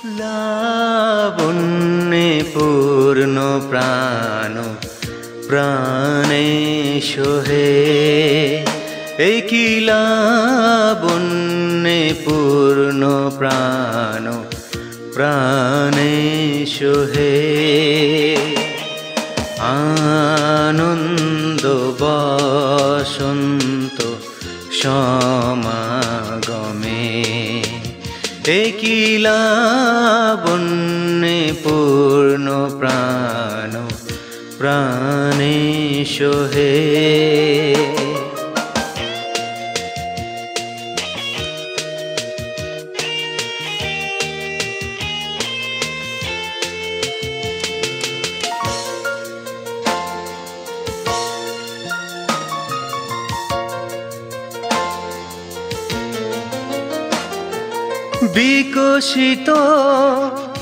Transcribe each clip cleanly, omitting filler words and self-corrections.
লাবণ্যে পূর্ণ প্রাণ প্রাণে সোহে, এই কি লাবণ্যে পূর্ণ প্রাণ প্রাণে সোহে। আনন্দ বসন্ত সমাগমে, এই কি লাবণ্যে পূর্ণ প্রাণ প্রাণে সোহে। বিকশিত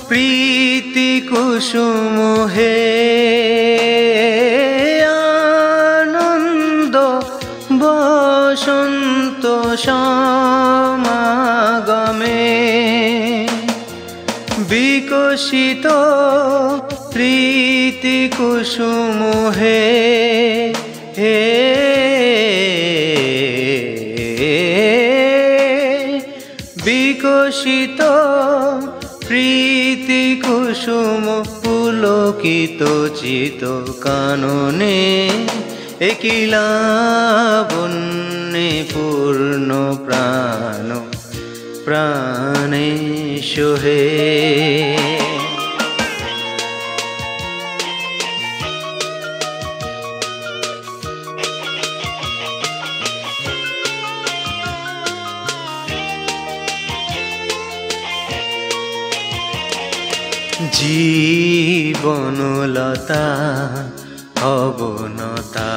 প্রীতি কুসুম হে, আনন্দ বসন্ত সমাগমে, বিকশিত প্রীতি কুসুম হে, হে বিকশিত প্রীতি কুসুম পুলকিত চিত কাননে, এ কি লাবণ্যে পূর্ণ প্রাণ প্রাণে সোহে। জীবনলতা অবনতা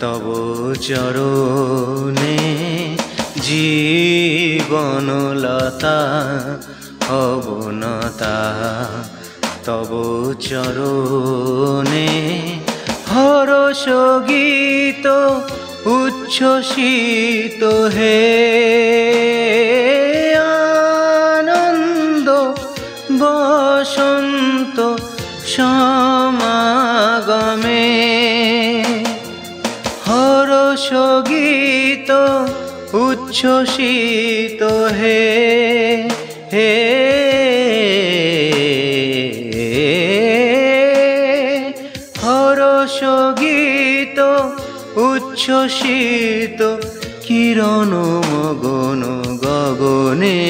তব চরণে, জীবনলতা অবনতা তব চরণে, হরষ গীত উচ্ছ্বসিত হে, আনন্দ বসন্ত সমাগমে, হরষ গীত উচ্ছ্বসিত হে, হে হরষ গীত উচ্ছ্বসিত কিরণ মগন গগনে,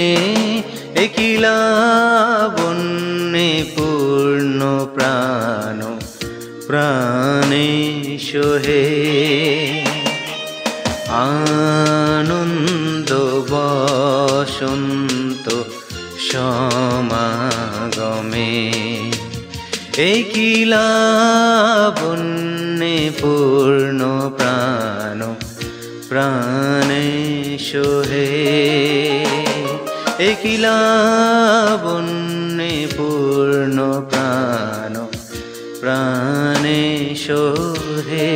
এ কি লাবণ্যে পূর্ণ প্রাণ প্রাণে সোহে। আনন্দ বসন্ত সমাগমে, এই কি লাবণ্যে পূর্ণ প্রাণ প্রাণে সোহে, এই কি লাবণ্যে পূর্ণ প্রাণ প্রাণে সোহে।